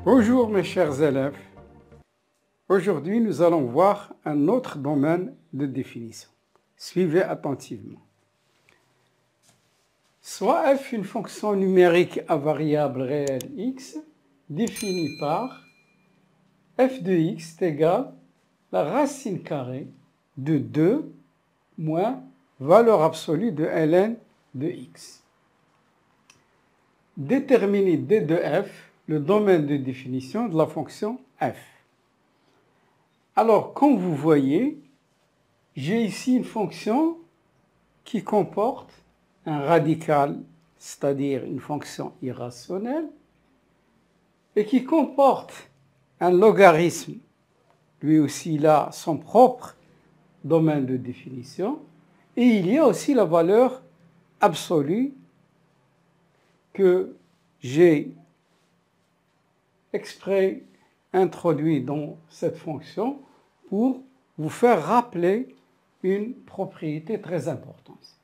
Bonjour mes chers élèves. Aujourd'hui, nous allons voir un autre domaine de définition. Suivez attentivement. Soit f une fonction numérique à variable réelle x définie par f de x est égal la racine carrée de 2 moins valeur absolue de ln de x. Déterminez d de f le domaine de définition de la fonction f. Alors, comme vous voyez, j'ai ici une fonction qui comporte un radical, c'est-à-dire une fonction irrationnelle, et qui comporte un logarithme. Lui aussi, il a son propre domaine de définition, et il y a aussi la valeur absolue que j'ai exprès introduit dans cette fonction pour vous faire rappeler une propriété très importante.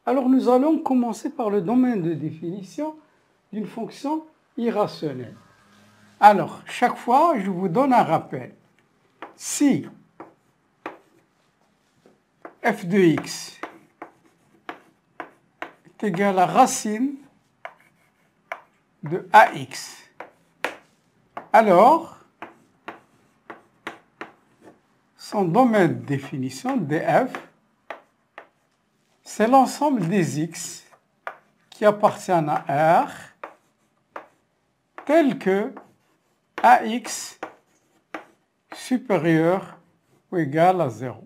Alors nous allons commencer par le domaine de définition d'une fonction irrationnelle. Alors, chaque fois, je vous donne un rappel. Si f de x est égal à racine de ax, alors son domaine de définition df, c'est l'ensemble des x qui appartiennent à R tel que ax supérieur ou égal à 0.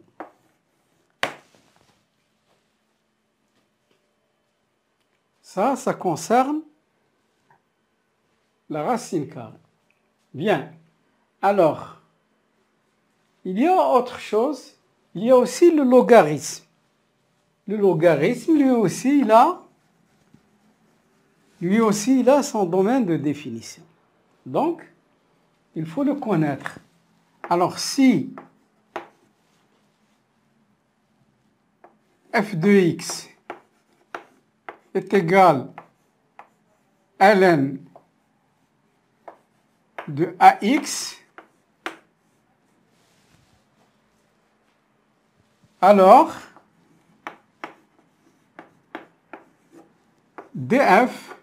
Ça concerne la racine carrée. Bien. Alors, il y a autre chose, il y a aussi le logarithme. Le logarithme, lui aussi, il a son domaine de définition. Donc, il faut le connaître. Alors, si f de x est égal à ln de ax, alors df,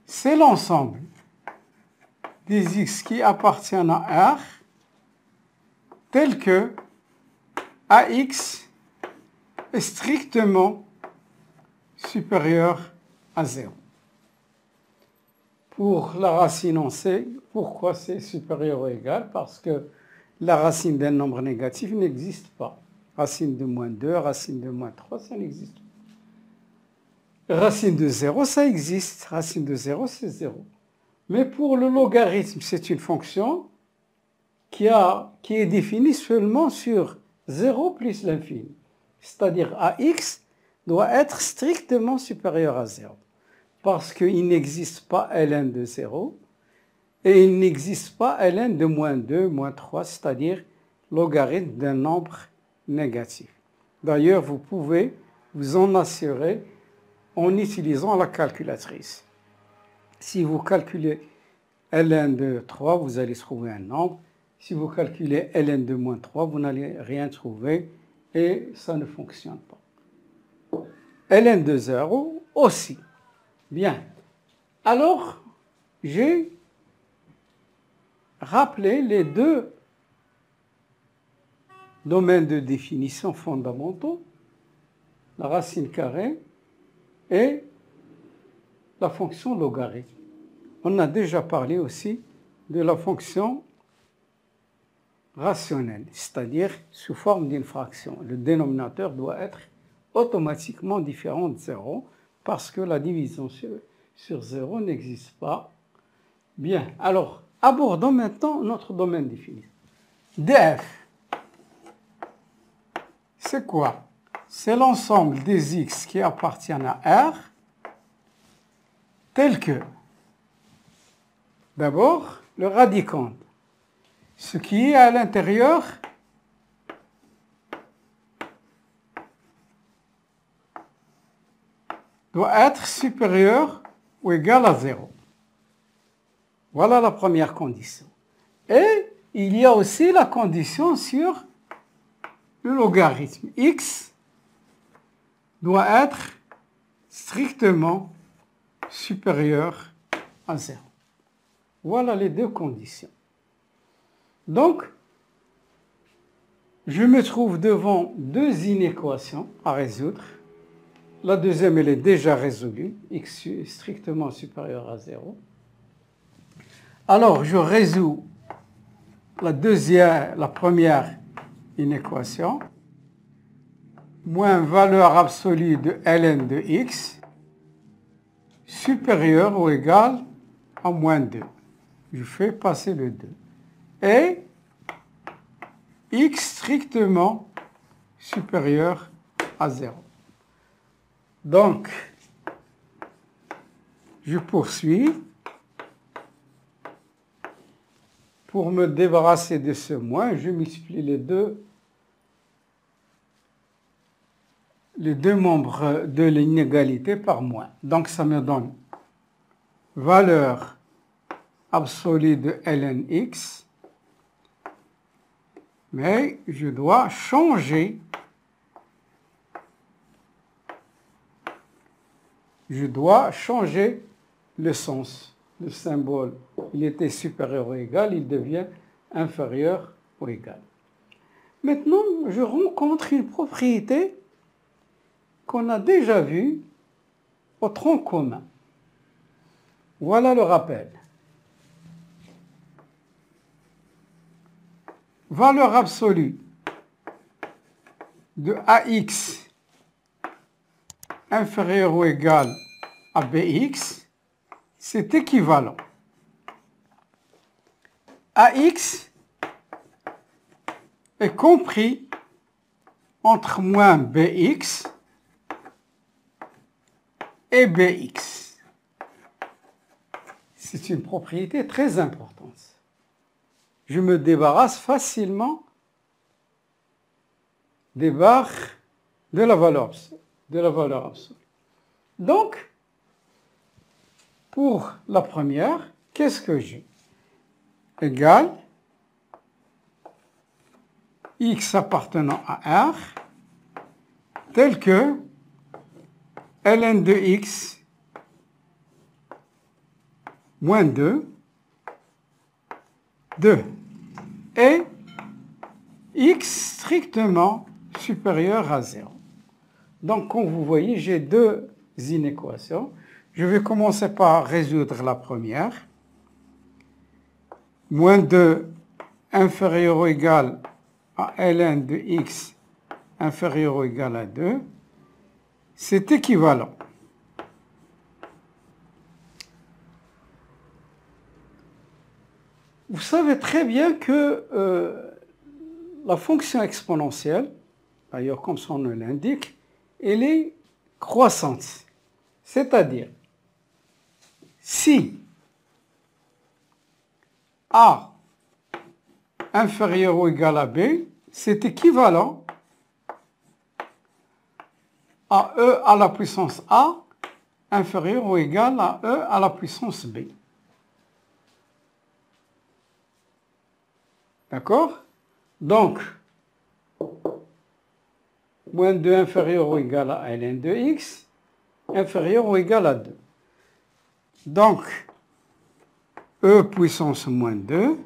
c'est l'ensemble des x qui appartiennent à R tel que ax est strictement supérieur à 0. Pour la racine, on sait pourquoi c'est supérieur ou égal, parce que la racine d'un nombre négatif n'existe pas. Racine de moins 2, racine de moins 3, ça n'existe pas. Racine de 0, ça existe. Racine de 0, c'est 0. Mais pour le logarithme, c'est une fonction qui est définie seulement sur 0 plus l'infini. C'est-à-dire ax doit être strictement supérieur à 0. Parce qu'il n'existe pas ln de 0 et il n'existe pas ln de moins 2, moins 3, c'est-à-dire logarithme d'un nombre négatif. D'ailleurs, vous pouvez vous en assurer en utilisant la calculatrice. Si vous calculez ln de 3, vous allez trouver un nombre. Si vous calculez ln de moins 3, vous n'allez rien trouver et ça ne fonctionne pas. ln de 0 aussi. Bien. Alors, j'ai rappelé les deux domaines de définition fondamentaux, la racine carrée et la fonction logarithme. On a déjà parlé aussi de la fonction rationnelle, c'est-à-dire sous forme d'une fraction. Le dénominateur doit être automatiquement différent de 0 parce que la division sur 0 n'existe pas. Bien, alors abordons maintenant notre domaine défini. df, c'est quoi? C'est l'ensemble des x qui appartiennent à R tel que, d'abord, le radicand. Ce qui est à l'intérieur doit être supérieur ou égal à 0. Voilà la première condition. Et il y a aussi la condition sur le logarithme. X doit être strictement supérieur à 0. Voilà les deux conditions. Donc, je me trouve devant deux inéquations à résoudre. La deuxième, elle est déjà résolue. X est strictement supérieur à 0. Alors, je résous la première inéquation, moins valeur absolue de ln de x, supérieur ou égal à moins 2. Je fais passer le 2. Et x strictement supérieur à 0. Donc, je poursuis. Pour me débarrasser de ce moins, je multiplie les deux membres de l'inégalité par moins. Donc, ça me donne valeur absolue de ln x, mais je dois changer le sens. Le symbole, il était supérieur ou égal, il devient inférieur ou égal. Maintenant, je rencontre une propriété qu'on a déjà vue au tronc commun. Voilà le rappel. Valeur absolue de AX inférieur ou égal à BX, c'est équivalent. AX est compris entre moins BX et BX. C'est une propriété très importante. Je me débarrasse facilement des barres de la valeur absolue. Donc, pour la première, qu'est-ce que j'ai? Égal x appartenant à R tel que ln de x moins 2 et x strictement supérieur à 0. Donc, comme vous voyez, j'ai deux inéquations. Je vais commencer par résoudre la première. Moins 2 inférieur ou égal à ln de x inférieur ou égal à 2. C'est équivalent. Vous savez très bien que la fonction exponentielle, d'ailleurs comme son nom l'indique, elle est croissante. C'est-à-dire, si A inférieur ou égal à B, c'est équivalent à E à la puissance A inférieur ou égal à E à la puissance B. D'accord? Donc, moins 2 inférieur ou égal à ln de x, inférieur ou égal à 2. Donc, E puissance moins 2,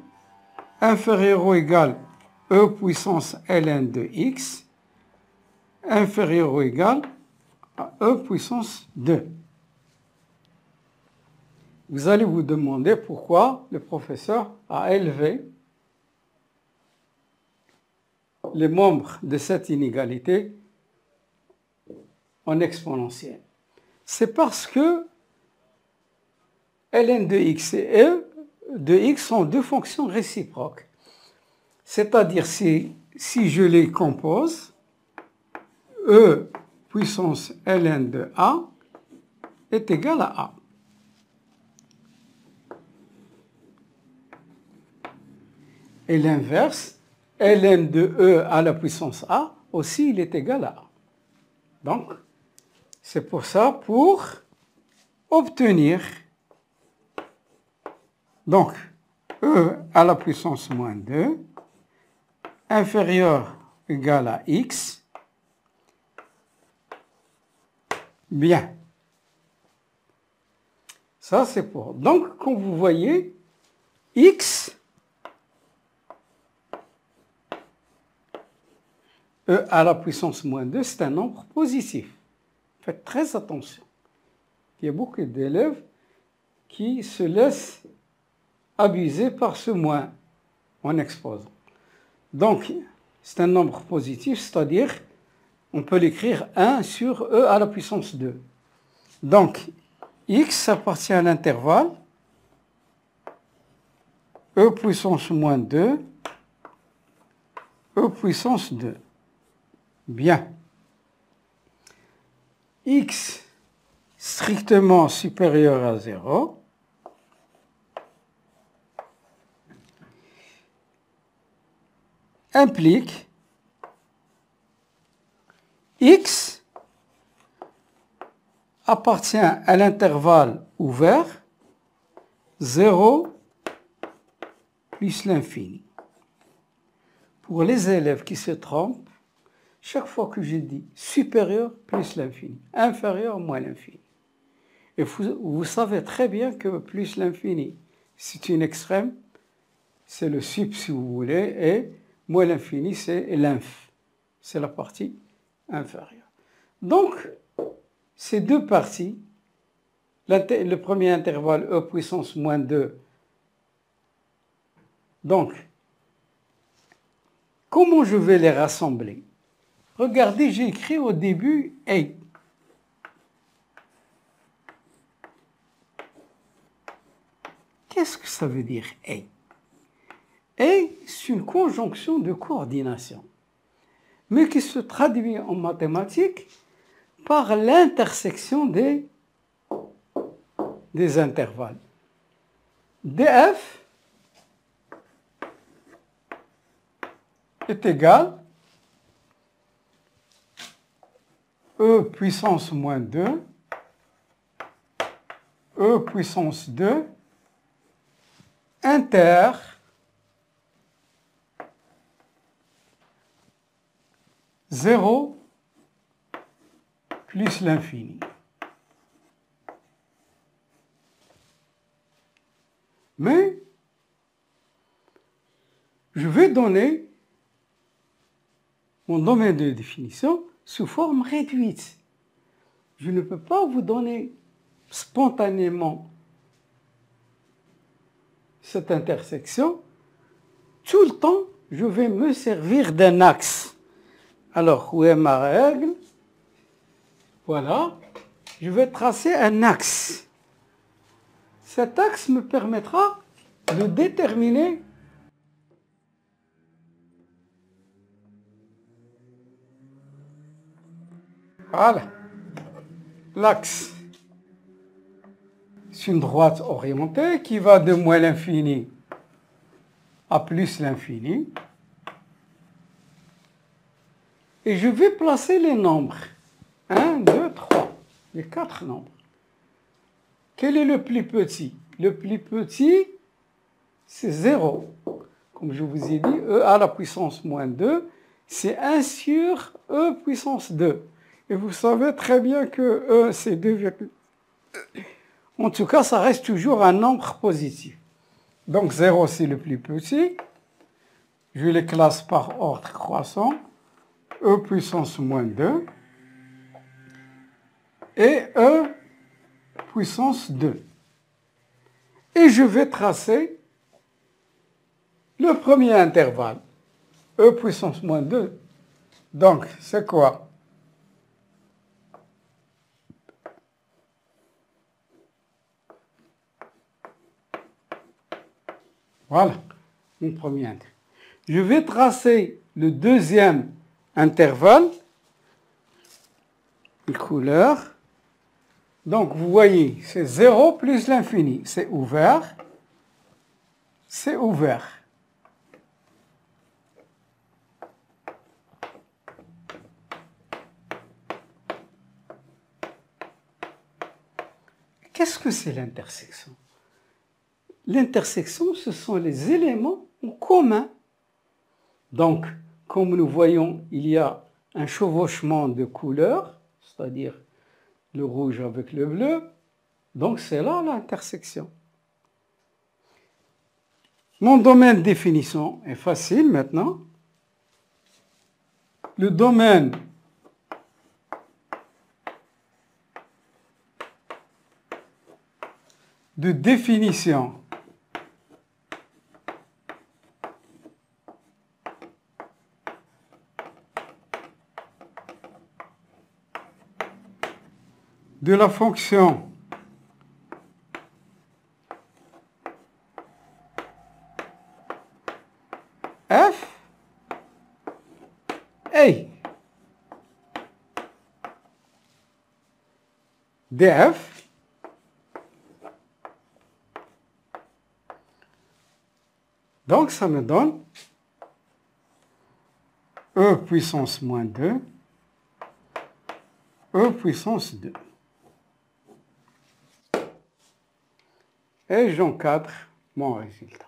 inférieur ou égal E puissance ln de x, inférieur ou égal à E puissance 2. Vous allez vous demander pourquoi le professeur a élevé les membres de cette inégalité en exponentielle. C'est parce que ln de x et E de x sont deux fonctions réciproques. C'est-à-dire, si je les compose, E puissance ln de A est égal à A. Et l'inverse, ln de E à la puissance A, aussi, il est égal à A. Donc, c'est pour ça, pour obtenir Donc, e à la puissance moins 2, inférieur ou égal à x. Bien. Ça, c'est pour. Donc, comme vous voyez, x, e à la puissance moins 2, c'est un nombre positif. Faites très attention. Il y a beaucoup d'élèves qui se laissent abuser par ce moins en exposant. Donc, c'est un nombre positif, c'est-à-dire, on peut l'écrire 1 sur e à la puissance 2. Donc, x appartient à l'intervalle e puissance moins 2, e puissance 2. Bien. X strictement supérieur à 0 implique x appartient à l'intervalle ouvert 0 plus l'infini. Pour les élèves qui se trompent, chaque fois que j'ai dit supérieur plus l'infini, inférieur moins l'infini. Et vous savez très bien que plus l'infini, c'est une extrême, c'est le sup si vous voulez, et moins l'infini, c'est l'inf, c'est la partie inférieure. Donc, ces deux parties, le premier intervalle e puissance moins 2, donc, comment je vais les rassembler? Regardez, j'ai écrit au début « A ». Qu'est-ce que ça veut dire « A » ? « A », c'est une conjonction de coordination, mais qui se traduit en mathématiques par l'intersection des intervalles. df est égal e puissance moins 2, e puissance 2, inter zéro plus l'infini. Mais je vais donner mon domaine de définition sous forme réduite. Je ne peux pas vous donner spontanément cette intersection. Tout le temps, je vais me servir d'un axe. Alors, où est ma règle? Voilà. Je vais tracer un axe. Cet axe me permettra de déterminer voilà, l'axe. C'est une droite orientée qui va de moins l'infini à plus l'infini. Et je vais placer les nombres. 1, 2, 3. Les 4 nombres. Quel est le plus petit? Le plus petit, c'est 0. Comme je vous ai dit, e à la puissance moins 2, c'est 1 sur e puissance 2. Et vous savez très bien que e, c'est 2, en tout cas, ça reste toujours un nombre positif. Donc 0, c'est le plus petit. Je les classe par ordre croissant. E puissance moins 2. Et E puissance 2. Et je vais tracer le premier intervalle. E puissance moins 2. Donc, c'est quoi? Voilà, mon premier intervalle. Je vais tracer le deuxième intervalle, une couleur. Donc, vous voyez, c'est 0 plus l'infini. C'est ouvert. C'est ouvert. Qu'est-ce que c'est l'intersection? l'intersection, ce sont les éléments en commun. Donc, comme nous voyons, il y a un chevauchement de couleurs, c'est-à-dire le rouge avec le bleu. Donc, c'est là l'intersection. Mon domaine de définition est facile maintenant. Le domaine de définition de la fonction f est df donc ça me donne e puissance moins 2 e puissance 2 et j'encadre mon résultat.